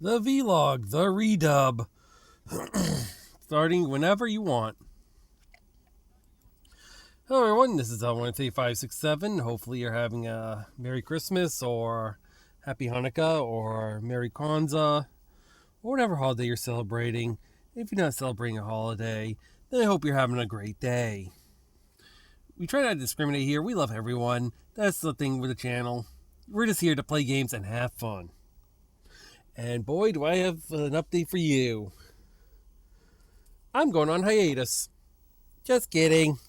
The vlog, the redub, starting whenever you want. Hello everyone, this is L13567. Hopefully you're having a Merry Christmas or Happy Hanukkah or Merry Kwanzaa or whatever holiday you're celebrating. If you're not celebrating a holiday, then I hope you're having a great day. We try not to discriminate here. We love everyone. That's the thing with the channel. We're just here to play games and have fun. And boy, do I have an update for you. I'm going on hiatus. Just kidding.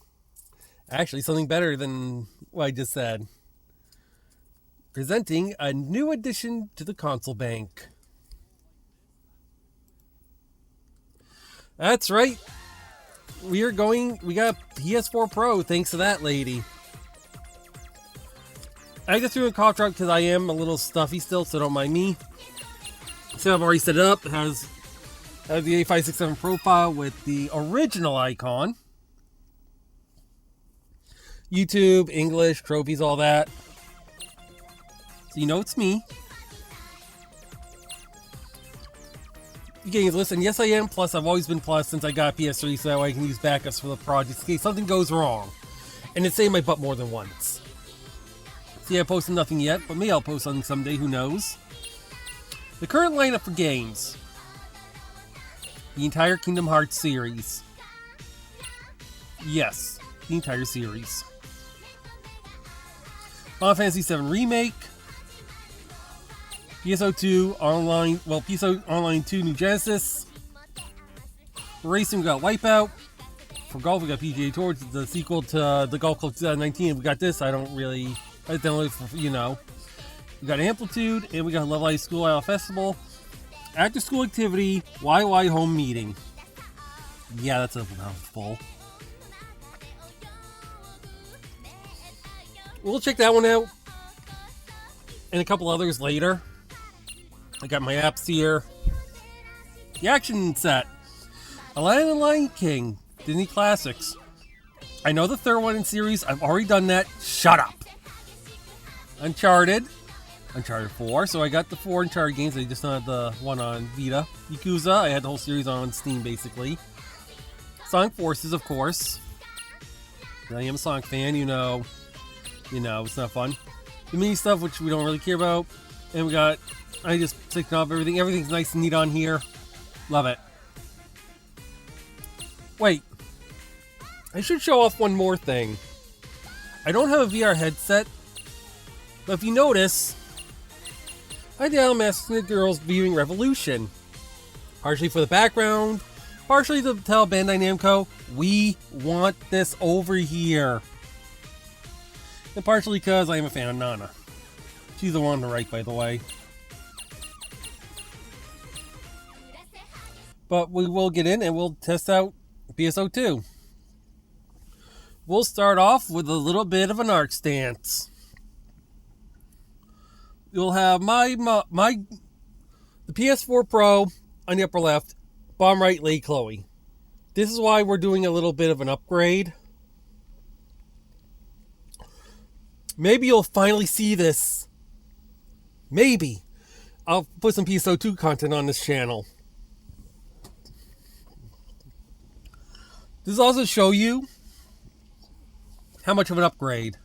Actually, something better than what I just said. Presenting a new addition to the console bank. That's right. We got PS4 Pro thanks to that lady. I just threw a cough drop because I am a little stuffy still, so don't mind me. So I've already set it up. It has the A567 profile with the original icon. YouTube, English, trophies, all that. So you know it's me. Games list, and yes I am Plus. I've always been Plus since I got PS3, so that way I can use backups for the projects in case something goes wrong. And it's saved my butt more than once. See, I posted nothing yet, but maybe I'll post something someday, who knows. The current lineup for games. The entire Kingdom Hearts series. Yes, the entire series. Final Fantasy VII Remake. PSO2 Online, PSO Online 2 New Genesis. For racing, we got Wipeout. For golf, we got PGA Tour, the sequel to the Golf Club 2019. We got this, I downloaded for, you know. We got Amplitude, and we got Level High School Isle Festival. After School Activity, YY Home Meeting. Yeah, that's a mouthful. We'll check that one out. And a couple others later. I got my apps here. The action set. Aladdin and Lion King. Disney Classics. I know the third one in series. I've already done that. Shut up. Uncharted 4. So I got the 4 Uncharted games. I just don't have the one on Vita. Yakuza. I had the whole series on Steam, basically. Sonic Forces, of course. I am a Sonic fan. You know, it's not fun. The mini stuff, which we don't really care about. And we got... I just picked off everything. Everything's nice and neat on here. Love it. Wait. I should show off one more thing. I don't have a VR headset. But if you notice, I had the Idol Masked Girls viewing Revolution. Partially for the background. Partially to tell Bandai Namco, we want this over here. And partially because I am a fan of Nana. She's the one on the right, by the way. But we will get in and we'll test out PSO2. We'll start off with a little bit of an arc stance. You'll have the PS4 Pro on the upper left, bottom right, Lady Chloe. This is why we're doing a little bit of an upgrade. Maybe you'll finally see this. Maybe. I'll put some PSO2 content on this channel. This will also show you how much of an upgrade.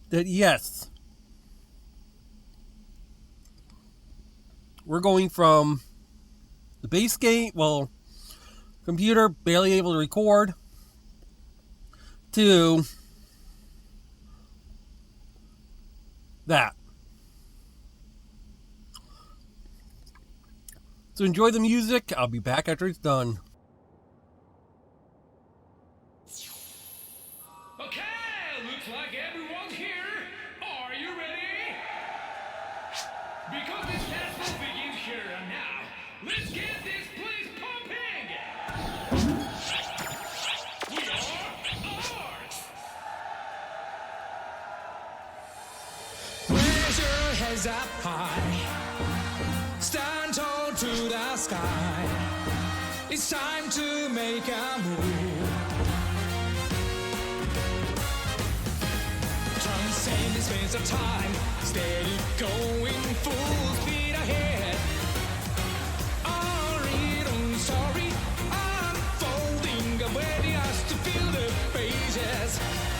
That yes, we're going from the base game, computer barely able to record, to that. So enjoy the music. I'll be back after it's done. Okay, looks like everyone's here. Are you ready? Because this festival begins here and now, let's get this place pumping. We are Arts. Raise your heads up high. Stand tall to the sky. It's time to make a move. Transcend the space of time. steady going full speed ahead. Our little story unfolding, awaiting us to feel the pages.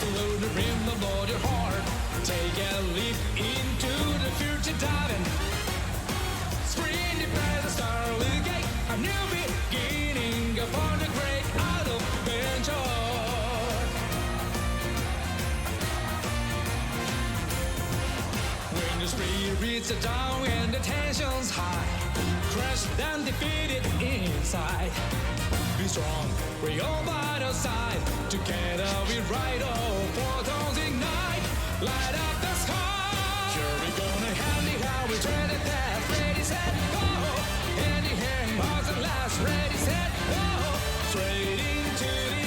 Follow the rhythm of your heart, take a leap into the future diving. Spring the present, starlit gate, a new beginning upon the great adventure. When the spirits are down and the tension's high, crushed and defeated inside. Be strong, we all by our side. Together we ride all portals ignite. Light up the sky. Sure we gonna handy how we tread the path. Ready, set, go. Handy hand, hearts and last. Ready, set, go. Straight into the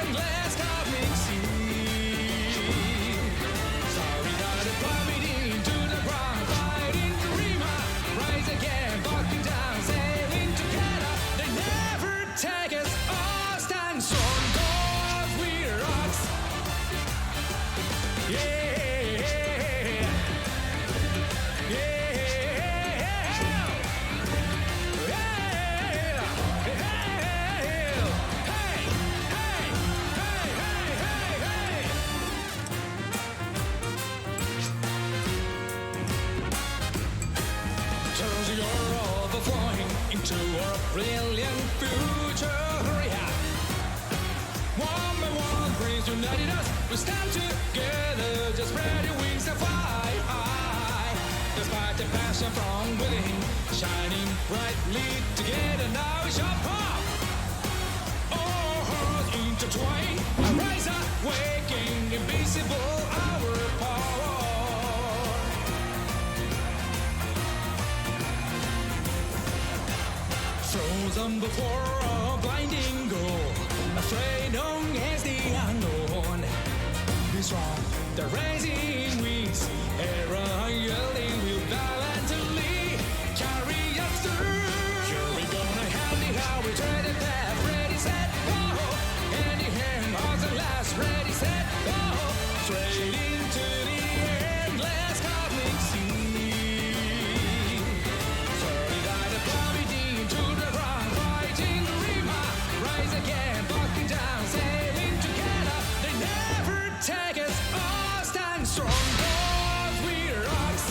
endless cosmic sea. Sorry that I plummet into the ground. Fighting dreamer, rise again, walking down, sailing together. They never take us or stand strong, 'cause we're rocks. Yeah. Turns you're overflowing into a brilliant future. Yeah. One by one, dreams united us. We stand together, just spread your wings and fly high. Despite the passion from within, shining brightly together, now we shall pop. All hearts intertwine, a rise up, waking, invisible, our power. Frozen before a blinding goal, afraid known as the unknown. Be strong, the rising wings, error yielding will valiantly carry us through. Here we gonna handy how we tread the path. Ready, set, go. Handy hand, hearts and last. Ready, set, go. Straight into the endless cosmic sea. Sorry that I plummeted into the ground, fighting the river, rise again, walking down, sailing together. They never take us or stand strong, 'cause we're rocks.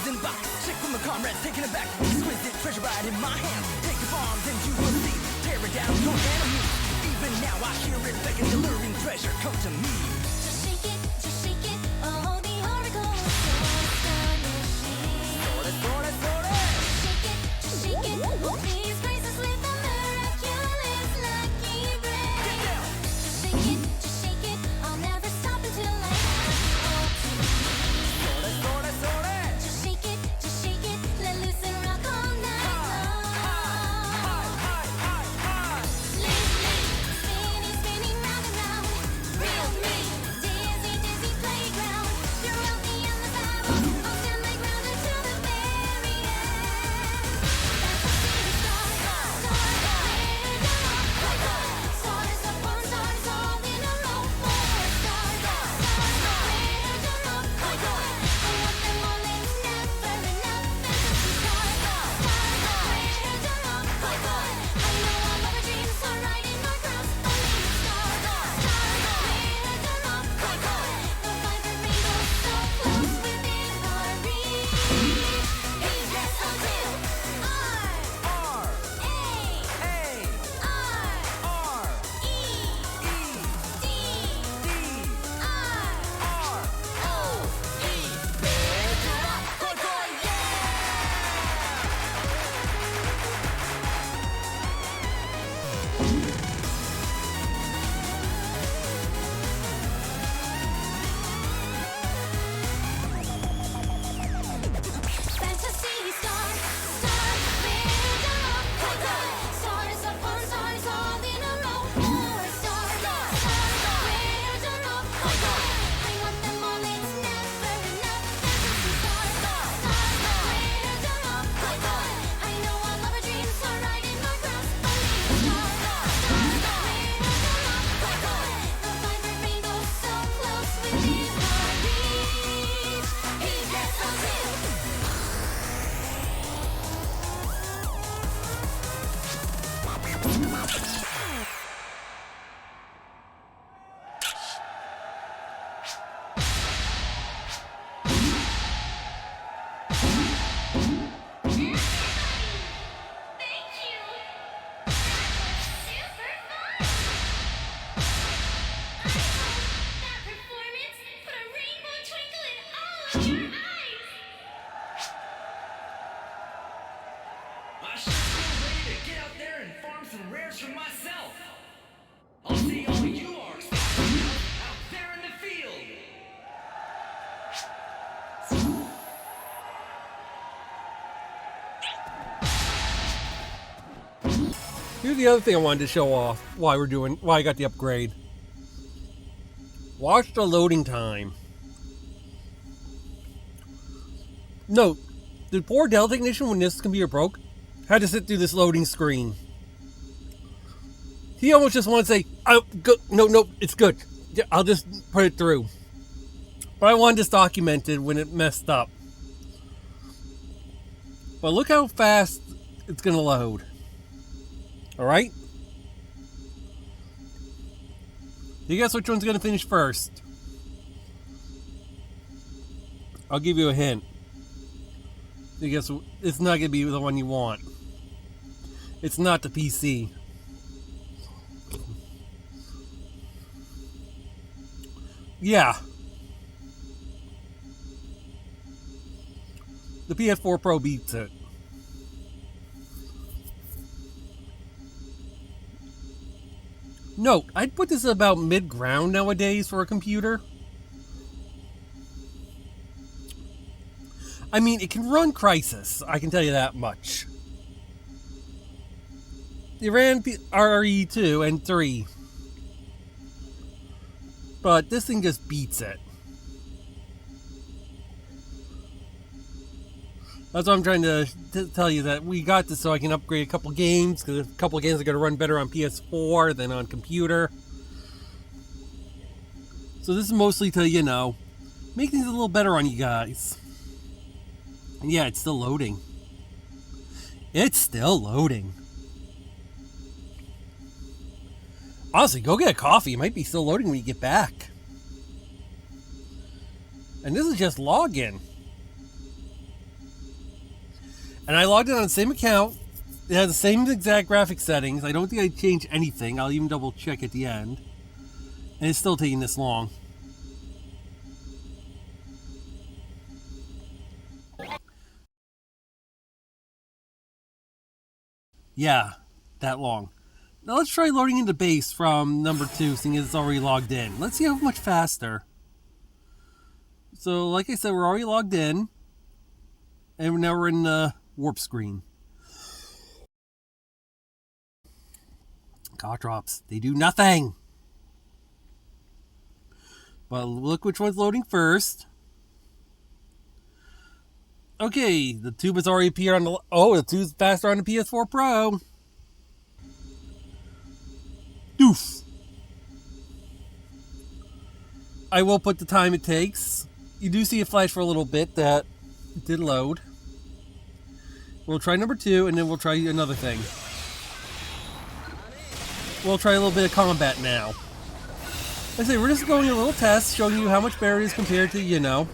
Bombs in box, check with my comrades, taking it back. Exquisite treasure right in my hands. Take the bombs and you will see. Tear it down your enemies. Even now I hear it beckon, the luring treasure come to me. Just shake it, oh, the oracle is astonishing. Just shake it, oh, please grace us with a miraculous lucky break. Get down. Just shake it, I'll never stop until I have Just shake it, let loose and rock all night long. Spinning round and round. Real me, dizzy playground. You're wealthy in the battle. I'll stand my ground until the very end. That's a city star. Stars upon stars, all in a row. Four stars. I want them all, it's never enough. Fantasy stars. I know all of our dreams are right in our grasp. Only stars. The five rainbows so close within our reach. He gets until R A R E D R O E. Fantasy star, stars upon stars, all in a row. Four stars, I want them all, it's never enough. Fantasy stars, I know all of our dreams are right in our grasp. Only the five rainbows so close within our reach. He gets until Thank you. Super fun. That performance put a rainbow twinkle in all of your eyes. I sure feel ready to get out there and farm some rares for myself. I'll see all you orcs out there in the field. Here's the other thing I wanted to show off why I got the upgrade. Watch the loading time. Note, the poor Dell technician, when this computer broke, had to sit through this loading screen. He almost just wanted to say, oh, no, it's good. Yeah, I'll just put it through. But I wanted this documented when it messed up. But look how fast it's going to load. Alright? You guess which one's going to finish first? I'll give you a hint. You guess it's not going to be the one you want. It's not the PC. Yeah. The PS4 Pro beats it. Note, I'd put this about mid-ground nowadays for a computer. I mean, it can run Crysis, I can tell you that much. It ran RE2 and 3. But this thing just beats it. That's what I'm trying to tell you, that we got this so I can upgrade a couple games, because a couple of games are going to run better on PS4 than on computer. So this is mostly to, you know, make things a little better on you guys. And yeah, it's still loading. It's still loading. Honestly, go get a coffee. It might be still loading when you get back. And this is just login. And I logged in on the same account. It has the same exact graphic settings. I don't think I changed anything. I'll even double check at the end. And it's still taking this long. Yeah, that long. Now let's try loading into base from number 2, seeing as it's already logged in. Let's see how much faster. So, like I said, we're already logged in. And now we're in the warp screen. God drops. They do nothing. But look which one's loading first. Okay, the tube has already appeared on the... Oh, the tube's faster on the PS4 Pro. Doof. I will put the time it takes. You do see a flash for a little bit that it did load. We'll try number 2, and then we'll try another thing. We'll try a little bit of combat now. Like I say, we're just going a little test, showing you how much better it is compared to, you know.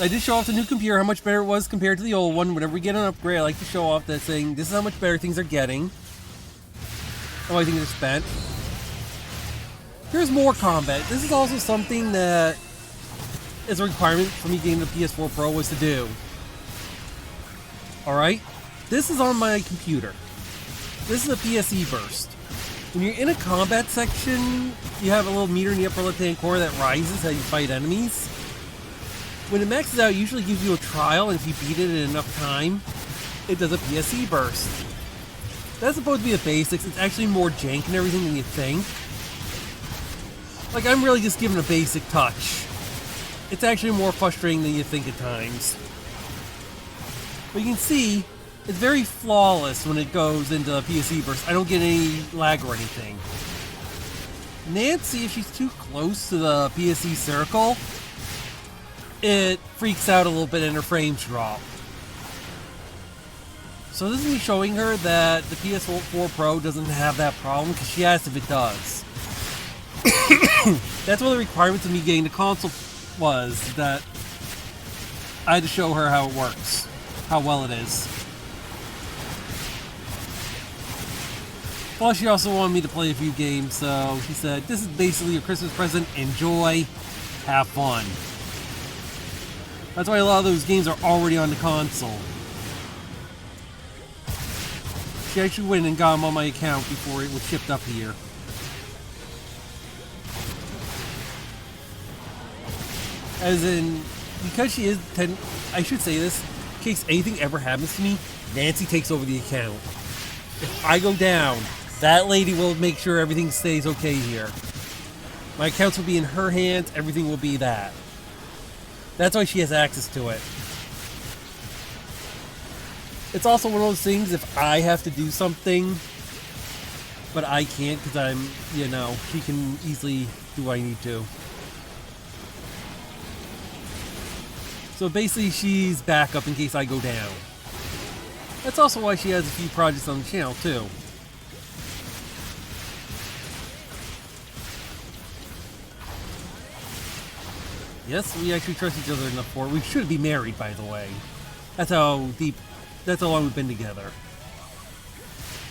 I did show off the new computer, how much better it was compared to the old one. Whenever we get an upgrade, I like to show off that, saying this is how much better things are getting. How I think they're spent. Here's more combat. This is also something that is a requirement for me getting the PS4 Pro was to do. Alright? This is on my computer. This is a PSE burst. When you're in a combat section, you have a little meter in the upper left-hand corner that rises as you fight enemies. When it maxes out, it usually gives you a trial, and if you beat it in enough time, it does a PSE burst. That's supposed to be the basics. It's actually more jank and everything than you think. Like, I'm really just giving a basic touch. It's actually more frustrating than you think at times. But you can see, it's very flawless when it goes into PSE burst. I don't get any lag or anything. Nancy, if she's too close to the PSE circle, it freaks out a little bit and her frames drop. So this is me showing her that the PS4 Pro doesn't have that problem, because she asked if it does. That's one of the requirements of me getting the console was that I had to show her how it works, how well it is. Plus, she also wanted me to play a few games, so she said, this is basically your Christmas present. Enjoy, have fun. That's why a lot of those games are already on the console. She actually went and got them on my account before it was shipped up here. As in, because she is I should say this, in case anything ever happens to me, Nancy takes over the account. If I go down, that lady will make sure everything stays okay here. My accounts will be in her hands, everything will be that. That's why she has access to it. It's also one of those things, if I have to do something, but I can't because I'm, you know, she can easily do what I need to. So basically, she's backup in case I go down. That's also why she has a few projects on the channel, too. Yes, we actually trust each other enough for it. We should be married, by the way. That's how long we've been together.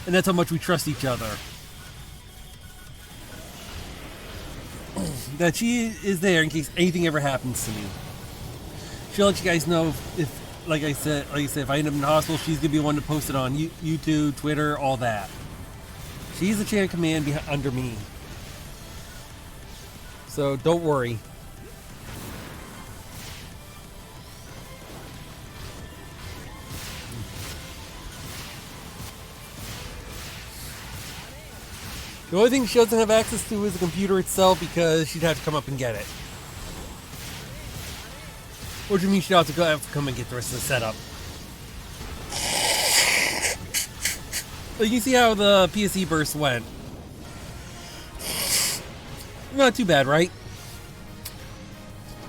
And that's how much we trust each other. That she is there in case anything ever happens to me. She'll let you guys know if like I said, if I end up in the hospital, she's gonna be the one to post it on YouTube, Twitter, all that. She's the chain of command under me. So don't worry. The only thing she doesn't have access to is the computer itself, because she'd have to come up and get it. Which means she'd have to come and get the rest of the setup. So you can see how the PSE burst went. Not too bad, right?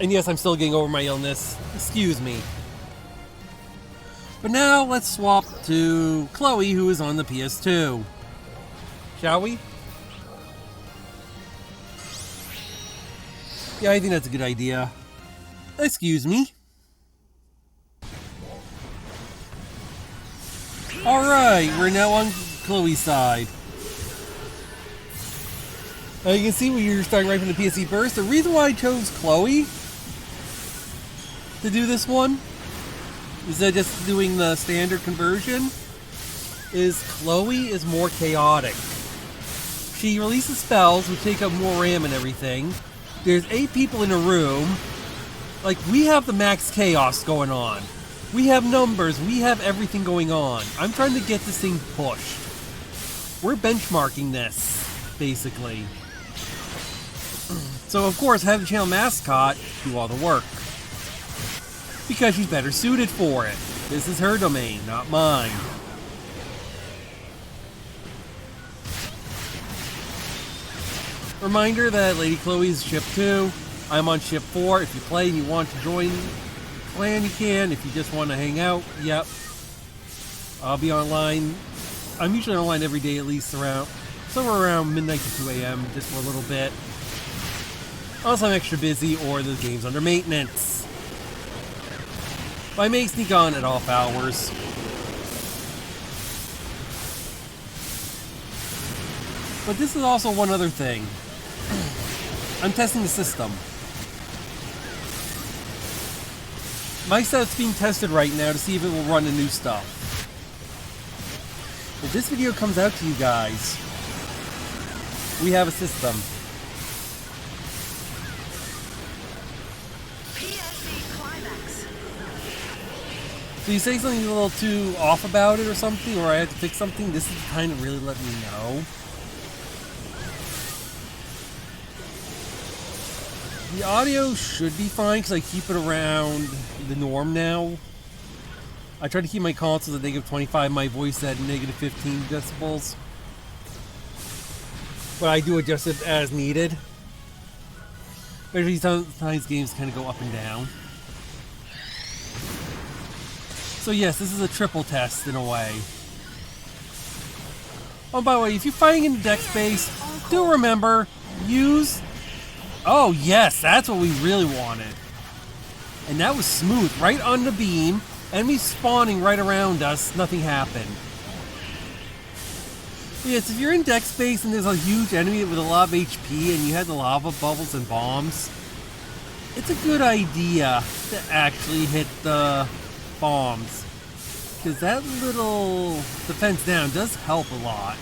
And yes, I'm still getting over my illness. Excuse me. But now, let's swap to Chloe, who is on the PS2. Shall we? Yeah, I think that's a good idea. Excuse me. Alright, we're now on Chloe's side. You can see we are starting right from the PSE burst. The reason why I chose Chloe to do this one, instead of just doing the standard conversion, is Chloe is more chaotic. She releases spells which take up more RAM and everything. There's 8 people in a room. Like, we have the max chaos going on. We have numbers, we have everything going on. I'm trying to get this thing pushed. We're benchmarking this, basically. So of course, have the channel mascot do all the work. Because she's better suited for it. This is her domain, not mine. Reminder that Lady Chloe's ship 2. I'm on ship 4. If you play and you want to join the clan, you can. If you just want to hang out, yep. I'll be online. I'm usually online every day, at least somewhere around midnight to 2 a.m. just for a little bit. Unless I'm extra busy or the game's under maintenance. But I may sneak on at off hours. But this is also one other thing. I'm testing the system. My setup's being tested right now to see if it will run the new stuff. If this video comes out to you guys, we have a system. So you say something a little too off about it or something, or I have to fix something, this is the time to really let me know. The audio should be fine because I keep it around the norm now. I try to keep my consoles at negative 25, my voice at negative 15 decibels. But I do adjust it as needed. Especially sometimes games kind of go up and down. So yes, this is a triple test in a way. Oh, by the way, if you're fighting in deck space, do remember, use... Oh yes, that's what we really wanted. And that was smooth, right on the beam. Enemies spawning right around us, nothing happened. Yes, if you're in deck space and there's a huge enemy with a lot of HP and you had the lava bubbles and bombs, it's a good idea to actually hit the bombs. Because that little defense down does help a lot.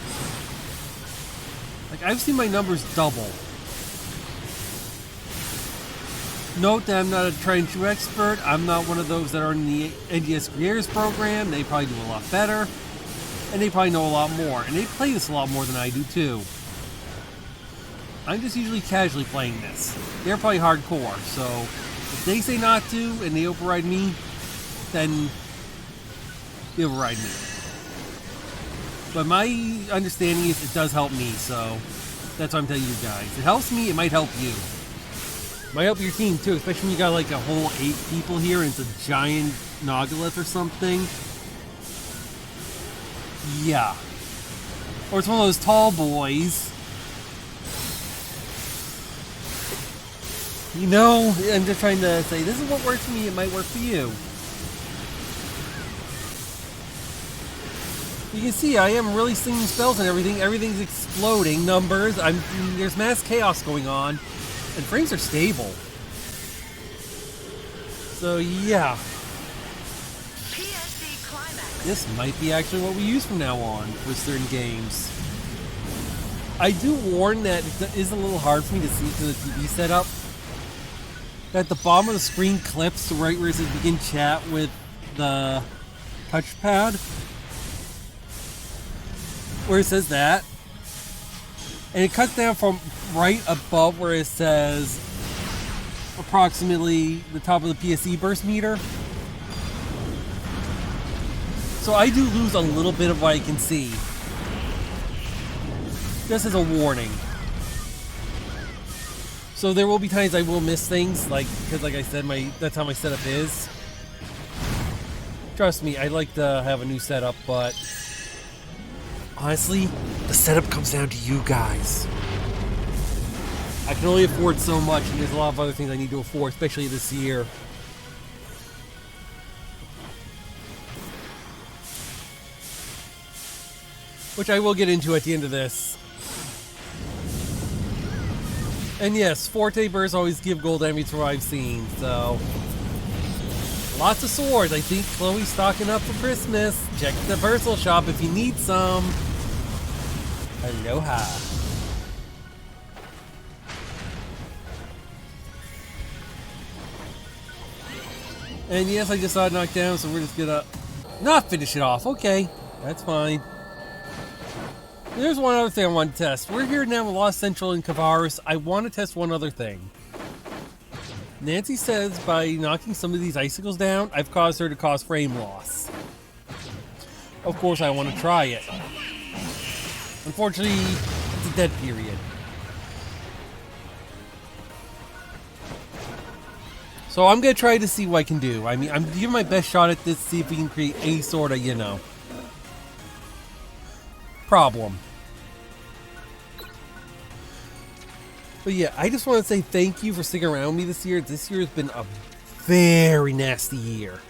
Like, I've seen my numbers double. Note that I'm not a tried and true expert. I'm not one of those that are in the NGS Creators program. They probably do a lot better. And they probably know a lot more. And they play this a lot more than I do too. I'm just usually casually playing this. They're probably hardcore. So if they say not to and they override me, then they override me. But my understanding is it does help me. So that's what I'm telling you guys. It helps me. It might help you. Might help your team too, especially when you got like a whole 8 people here and it's a giant Nogolith or something. Yeah. Or it's one of those tall boys. You know, I'm just trying to say, this is what works for me, it might work for you. You can see I am really slinging spells and everything. Everything's exploding. Numbers. There's mass chaos going on. And frames are stable. So yeah. This might be actually what we use from now on with certain games. I do warn that it is a little hard for me to see through the TV setup. At the bottom of the screen clips right where it says begin chat with the touchpad. Where it says that. And it cuts down from right above where it says approximately the top of the PSE burst meter. So I do lose a little bit of what I can see. Just as a warning. So there will be times I will miss things, because like I said, that's how my setup is. Trust me, I'd like to have a new setup, but honestly, the setup comes down to you guys. I can only afford so much, and there's a lot of other things I need to afford, especially this year. which I will get into at the end of this. And yes, Forte Bursts always give gold enemies from what I've seen, so... Lots of swords. I think Chloe's stocking up for Christmas. Check the Versal shop if you need some. Aloha. And yes, I just saw it knocked down, so we're just gonna not finish it off. Okay, that's fine. There's one other thing I want to test. We're here now with Lost Central and Kavaris. I want to test one other thing. Nancy says by knocking some of these icicles down, I've caused her to cause frame loss. Of course, I want to try it. Unfortunately, it's a dead period. So I'm going to try to see what I can do. I mean, I'm giving my best shot at this, see if we can create any sort of, you know, problem. But yeah, I just want to say thank you for sticking around with me this year. This year has been a very nasty year.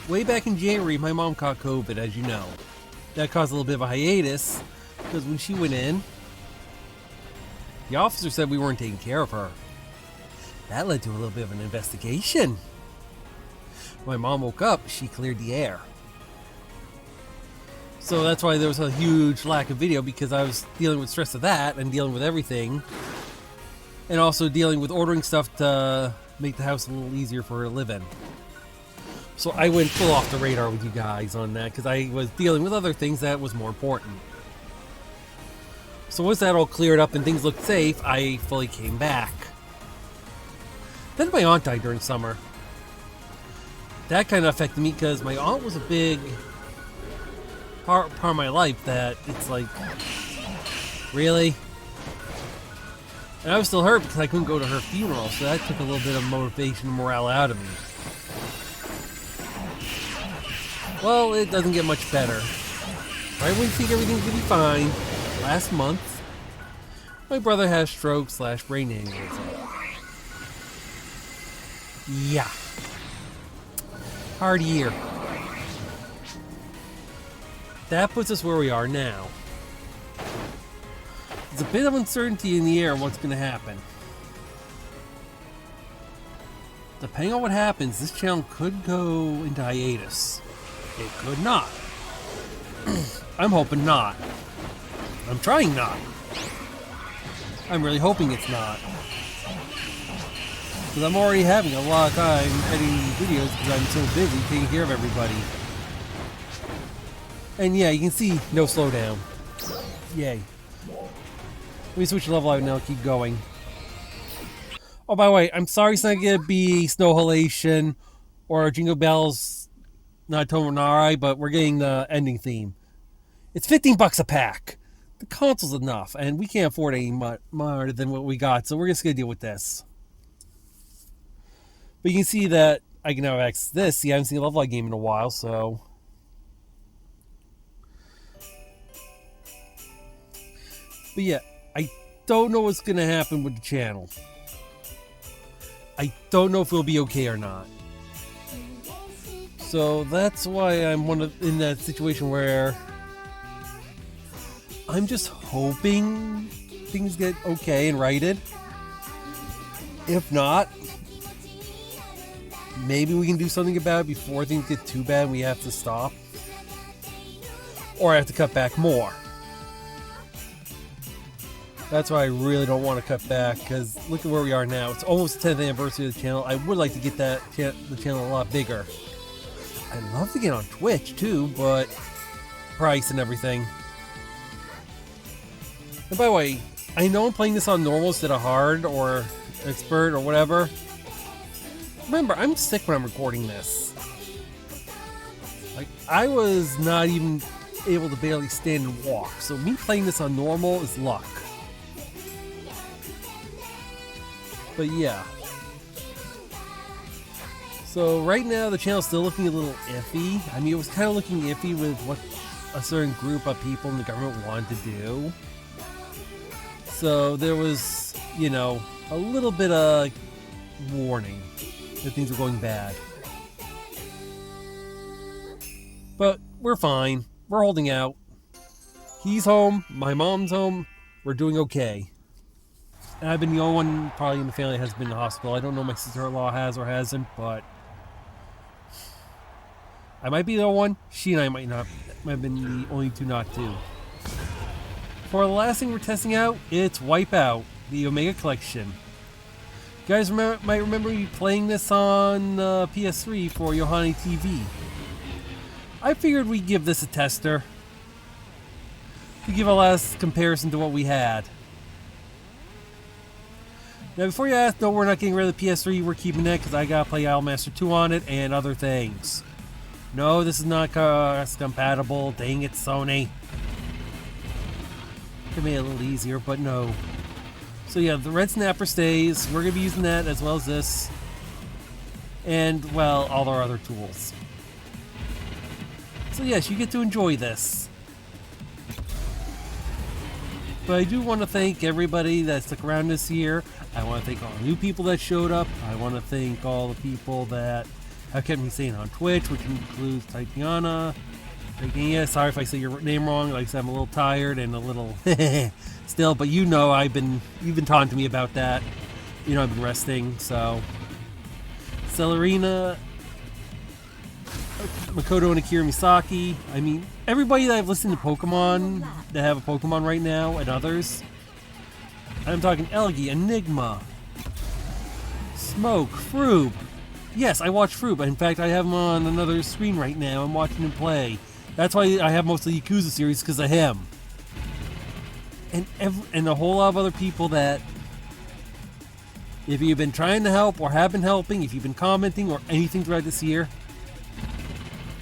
Way back in January, my mom caught COVID, as you know. That caused a little bit of a hiatus, because when she went in, the officer said we weren't taking care of her. That led to a little bit of an investigation. When my mom woke up, she cleared the air. So that's why there was a huge lack of video, because I was dealing with stress of that and dealing with everything. And also dealing with ordering stuff to make the house a little easier for her to live in. So I went full off the radar with you guys on that, because I was dealing with other things that was more important. So once that all cleared up and things looked safe, I fully came back. Then my aunt died during summer. That kind of affected me because my aunt was a big part of my life that it's like, really? And I was still hurt because I couldn't go to her funeral, so that took a little bit of motivation and morale out of me. Well, it doesn't get much better. Right when you think everything's gonna be fine, last month, my brother has stroke / brain aneurysm. Yeah. Hard year. That puts us where we are now. There's a bit of uncertainty in the air on what's going to happen. Depending on what happens, this channel could go into hiatus. It could not. I'm hoping not. I'm trying not. I'm really hoping it's not. Because I'm already having a lot of time editing videos because I'm so busy taking care of everybody. And yeah, you can see no slowdown. Yay. Let me switch level out now, keep going. Oh, by the way, I'm sorry it's not going to be Snow Halation or Jingle Bells Not Tomonari, but we're getting the ending theme. It's $15 a pack. The console's enough, and we can't afford any more than what we got, so we're just going to deal with this. But you can see that I can now access this. See, I haven't seen a level up game in a while, so... But yeah, I don't know what's going to happen with the channel. I don't know if it'll be okay or not. So that's why I'm in that situation where I'm just hoping things get okay and righted. If not, maybe we can do something about it before things get too bad and we have to stop. Or I have to cut back more. That's why I really don't want to cut back, because look at where we are now. It's almost the 10th anniversary of the channel. I would like to get the channel a lot bigger. I'd love to get on Twitch too, but price and everything. And by the way, I know I'm playing this on normal instead of hard or expert or whatever. Remember, I'm sick when I'm recording this. Like, I was not even able to barely stand and walk, so me playing this on normal is luck. But yeah. So right now the channel's still looking a little iffy. I mean, it was kind of looking iffy with what a certain group of people in the government wanted to do. So there was, you know, a little bit of warning that things were going bad. But we're fine. we're holding out. He's home. My mom's home. We're doing okay. And I've been the only one probably in the family that has been in the hospital. I don't know if my sister-in-law has or hasn't, but I might be the one. She and I might not. Might have been the only two not to. For the last thing we're testing out, it's Wipeout, the Omega Collection. You guys might remember me playing this on PS3 for Yohani TV. I figured we'd give this a tester to give a last comparison to what we had. Now, before you ask, no, we're not getting rid of the PS3. We're keeping it because I gotta play Idolmaster 2 on it and other things. No, this is not compatible. Dang it, Sony. Could make it a little easier, but no. So yeah, the red snapper stays. We're gonna be using that as well as this, and well, all our other tools. So yes, you get to enjoy this. But I do want to thank everybody that stuck around this year. I want to thank all the new people that showed up. I want to thank all the people that have kept me saying on Twitch, which includes Tatiana. Yeah, sorry if I say your name wrong. Like I said, I'm a little tired and a little still, but you know you've been talking to me about that. You know I've been resting, so Celerina, Makoto and Akira Misaki. I mean, everybody that I've listened to Pokemon that have a Pokemon right now and others. I'm talking Elgy, Enigma, Smoke, Froob. Yes, I watch Froob. In fact, I have him on another screen right now. I'm watching him play. That's why I have most of the Yakuza series, because of him. And a whole lot of other people that, if you've been trying to help or have been helping, if you've been commenting or anything throughout this year,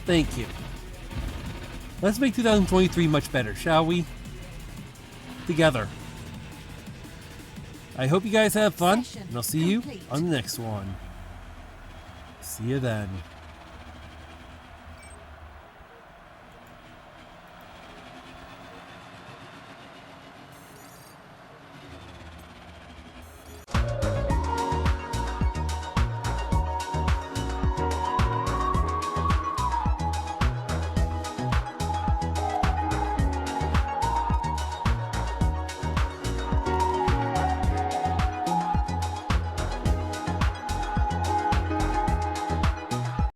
thank you. Let's make 2023 much better, shall we? Together. I hope you guys have fun, and I'll see you on the next one. See you then.